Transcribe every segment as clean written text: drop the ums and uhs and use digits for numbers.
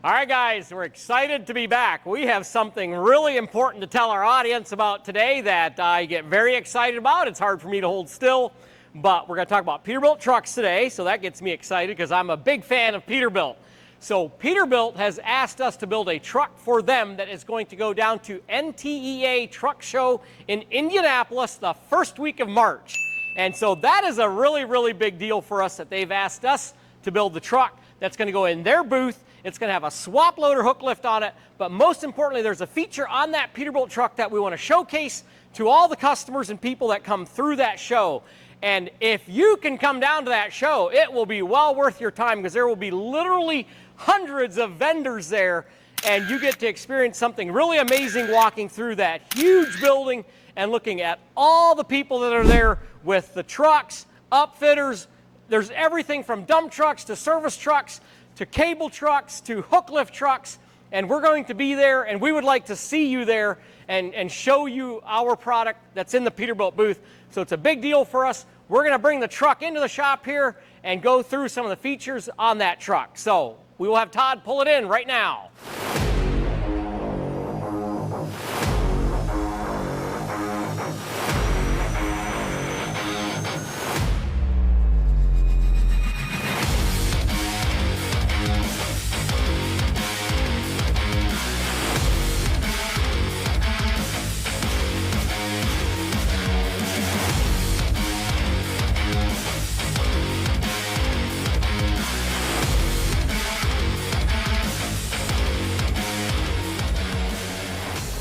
All right, guys, we're excited to be back. We have something really important to tell our audience about today that I get very excited about. It's hard for me to hold still, but we're going to talk about Peterbilt trucks today, so that gets me excited because I'm a big fan of Peterbilt. So Peterbilt has asked us to build a truck for them that is going to go down to NTEA Truck Show in Indianapolis the first week of March. And so that is a really, really big deal for us that they've asked us to build the truck that's going to go in their booth. It's going to have a Swaploader Hooklift on it, but most importantly, there's a feature on that Peterbilt truck that we want to showcase to all the customers and people that come through that show. And if you can come down to that show, it will be well worth your time because there will be literally hundreds of vendors there, and you get to experience something really amazing walking through that huge building and looking at all the people that are there with the trucks, upfitters. There's everything from dump trucks to service trucks to cable trucks to hooklift trucks, and we're going to be there, and we would like to see you there and show you our product that's in the Peterbilt booth. So it's a big deal for us. We're going to bring the truck into the shop here and go through some of the features on that truck. So we will have Todd pull it in right now.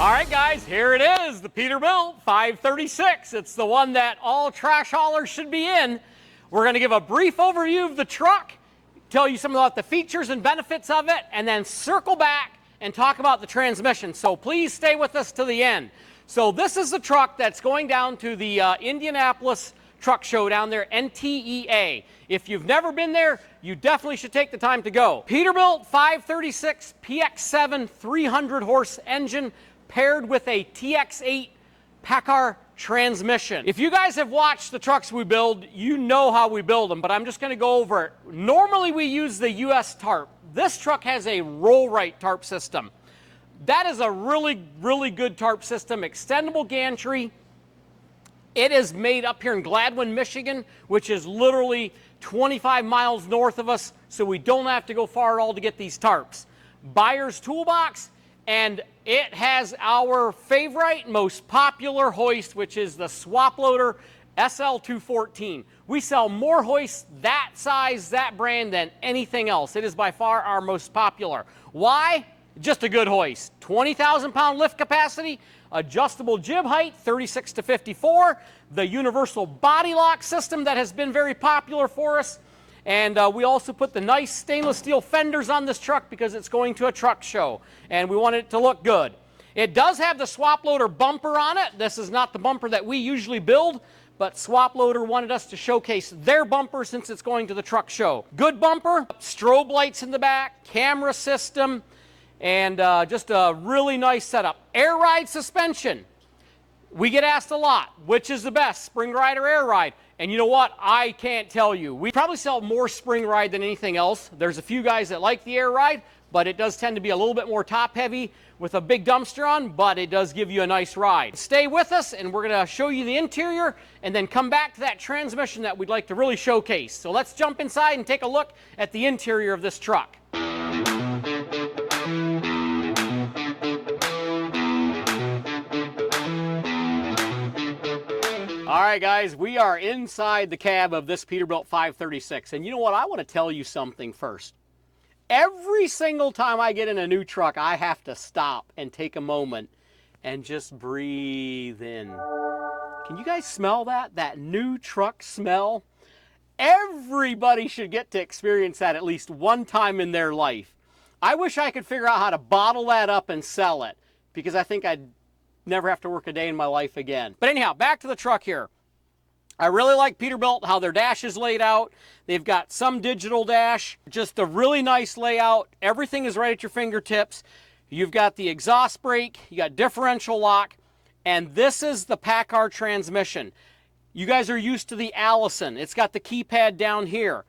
All right, guys, here it is, the Peterbilt 536. It's the one that all trash haulers should be in. We're going to give a brief overview of the truck, tell you some about the features and benefits of it, and then circle back and talk about the transmission. So please stay with us to the end. So this is the truck that's going down to the Indianapolis Truck Show down there, NTEA. If you've never been there, you definitely should take the time to go. Peterbilt 536 PX7 300 horse engine, paired with a TX8 Paccar transmission. If you guys have watched the trucks we build, you know how we build them, but I'm just going to go over it. Normally we use the US tarp. This truck has a Rite tarp system. That is a really, really good tarp system, extendable gantry. It is made up here in Gladwin, Michigan, which is literally 25 miles north of us, so we don't have to go far at all to get these tarps. Buyer's toolbox. And it has our favorite, most popular hoist, which is the Swaploader SL-214. We sell more hoists that size, that brand, than anything else. It is by far our most popular. Why? Just a good hoist. 20,000-pound lift capacity, adjustable jib height, 36 to 54, the universal body lock system that has been very popular for us. And we also put the nice stainless steel fenders on this truck because it's going to a truck show, and we want it to look good. It does have the Swaploader bumper on it. This is not the bumper that we usually build, but Swaploader wanted us to showcase their bumper since it's going to the truck show. Good bumper, strobe lights in the back, camera system, and just a really nice setup. Air ride suspension. We get asked a lot, which is the best, spring ride or air ride? And you know what? I can't tell you. We probably sell more spring ride than anything else. There's a few guys that like the air ride, but it does tend to be a little bit more top heavy with a big dumpster on, but it does give you a nice ride. Stay with us and we're going to show you the interior and then come back to that transmission that we'd like to really showcase. So let's jump inside and take a look at the interior of this truck. All right, guys, we are inside the cab of this Peterbilt 536. And you know what? I want to tell you something first. Every single time I get in a new truck, I have to stop and take a moment and just breathe in. Can you guys smell that? That new truck smell? Everybody should get to experience that at least one time in their life. I wish I could figure out how to bottle that up and sell it, because I think I'd never have to work a day in my life again. But anyhow, back to the truck here. I really like Peterbilt, how their dash is laid out. They've got some digital dash, just a really nice layout. Everything is right at your fingertips. You've got the exhaust brake, you got differential lock, and this is the Paccar transmission. You guys are used to the Allison. It's got the keypad down here.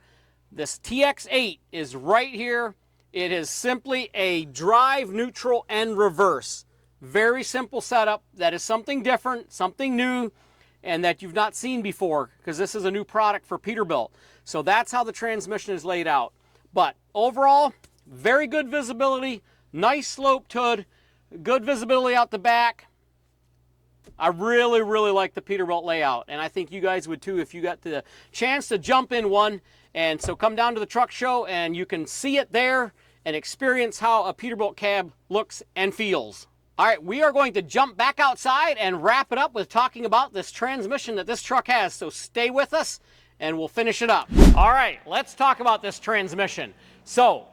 This TX8 is right here. It is simply a drive, neutral, and reverse. Very simple setup. That is something different, something new, and that you've not seen before, because this is a new product for Peterbilt. So that's how the transmission is laid out. But overall, very good visibility, nice sloped hood, good visibility out the back. I really, really like the Peterbilt layout, and I think you guys would too if you got the chance to jump in one. And so come down to the truck show and you can see it there and experience how a Peterbilt cab looks and feels. All right, we are going to jump back outside and wrap it up with talking about this transmission that this truck has. So stay with us and we'll finish it up. All right, let's talk about this transmission. So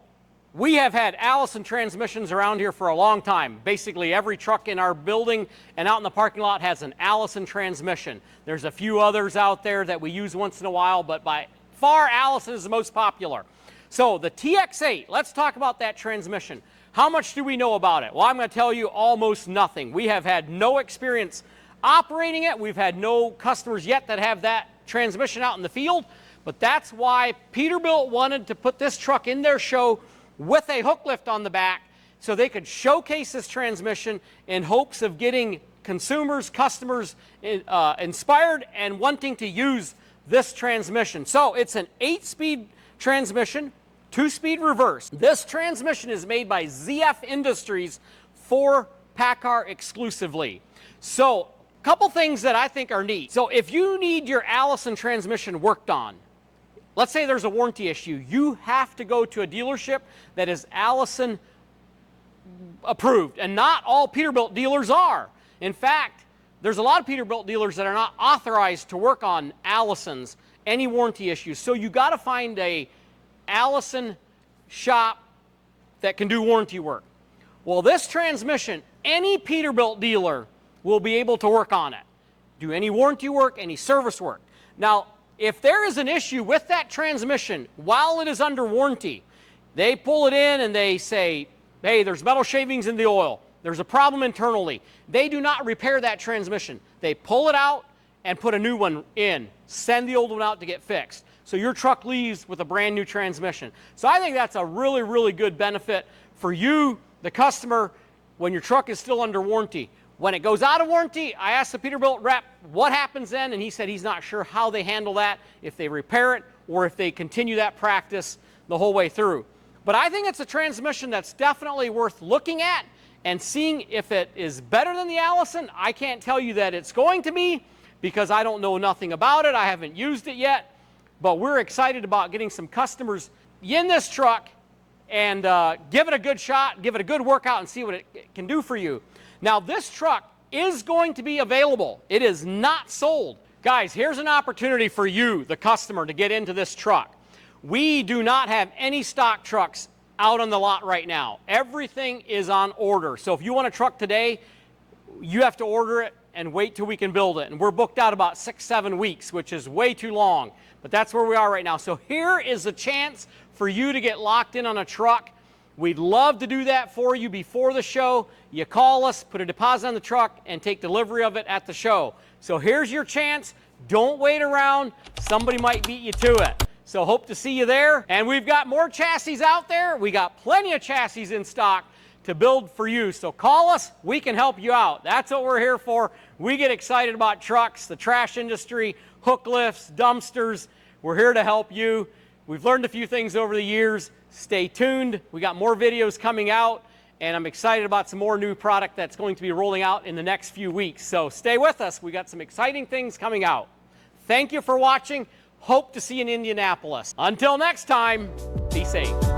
we have had Allison transmissions around here for a long time. Basically every truck in our building and out in the parking lot has an Allison transmission. There's a few others out there that we use once in a while, but by far Allison is the most popular. So the TX8, let's talk about that transmission. How much do we know about it? Well, I'm going to tell you almost nothing. We have had no experience operating it. We've had no customers yet that have that transmission out in the field, but that's why Peterbilt wanted to put this truck in their show with a hook lift on the back so they could showcase this transmission in hopes of getting consumers, customers inspired and wanting to use this transmission. So it's an 8-speed transmission, 2-speed reverse. This transmission is made by ZF Industries for Paccar exclusively. So a couple things that I think are neat. So if you need your Allison transmission worked on, let's say there's a warranty issue, you have to go to a dealership that is Allison approved, and not all Peterbilt dealers are. In fact, there's a lot of Peterbilt dealers that are not authorized to work on Allisons, any warranty issues. So you got to find a Allison shop that can do warranty work. Well, this transmission, any Peterbilt dealer will be able to work on it, do any warranty work, any service work. Now, if there is an issue with that transmission while it is under warranty, they pull it in and they say, hey, there's metal shavings in the oil. There's a problem internally. They do not repair that transmission. They pull it out and put a new one in, send the old one out to get fixed. So your truck leaves with a brand new transmission. So I think that's a really, really good benefit for you, the customer, when your truck is still under warranty. When it goes out of warranty, I asked the Peterbilt rep what happens then, and he said he's not sure how they handle that, if they repair it or if they continue that practice the whole way through. But I think it's a transmission that's definitely worth looking at and seeing if it is better than the Allison. I can't tell you that it's going to be because I don't know nothing about it. I haven't used it yet, but we're excited about getting some customers in this truck and give it a good shot, give it a good workout and see what it can do for you. Now, this truck is going to be available. It is not sold. Guys, here's an opportunity for you, the customer, to get into this truck. We do not have any stock trucks out on the lot right now. Everything is on order. So if you want a truck today, you have to order it and wait till we can build it. And we're booked out about 6-7 weeks, which is way too long. But that's where we are right now. So here is a chance for you to get locked in on a truck. We'd love to do that for you before the show. You call us, put a deposit on the truck, and take delivery of it at the show. So here's your chance. Don't wait around. Somebody might beat you to it. So hope to see you there. And we've got more chassis out there. We got plenty of chassis in stock to build for you. So call us. We can help you out. That's what we're here for. We get excited about trucks, the trash industry, hook lifts, dumpsters. We're here to help you. We've learned a few things over the years. Stay tuned. We got more videos coming out, and I'm excited about some more new product that's going to be rolling out in the next few weeks. So stay with us. We got some exciting things coming out. Thank you for watching. Hope to see you in Indianapolis. Until next time, be safe.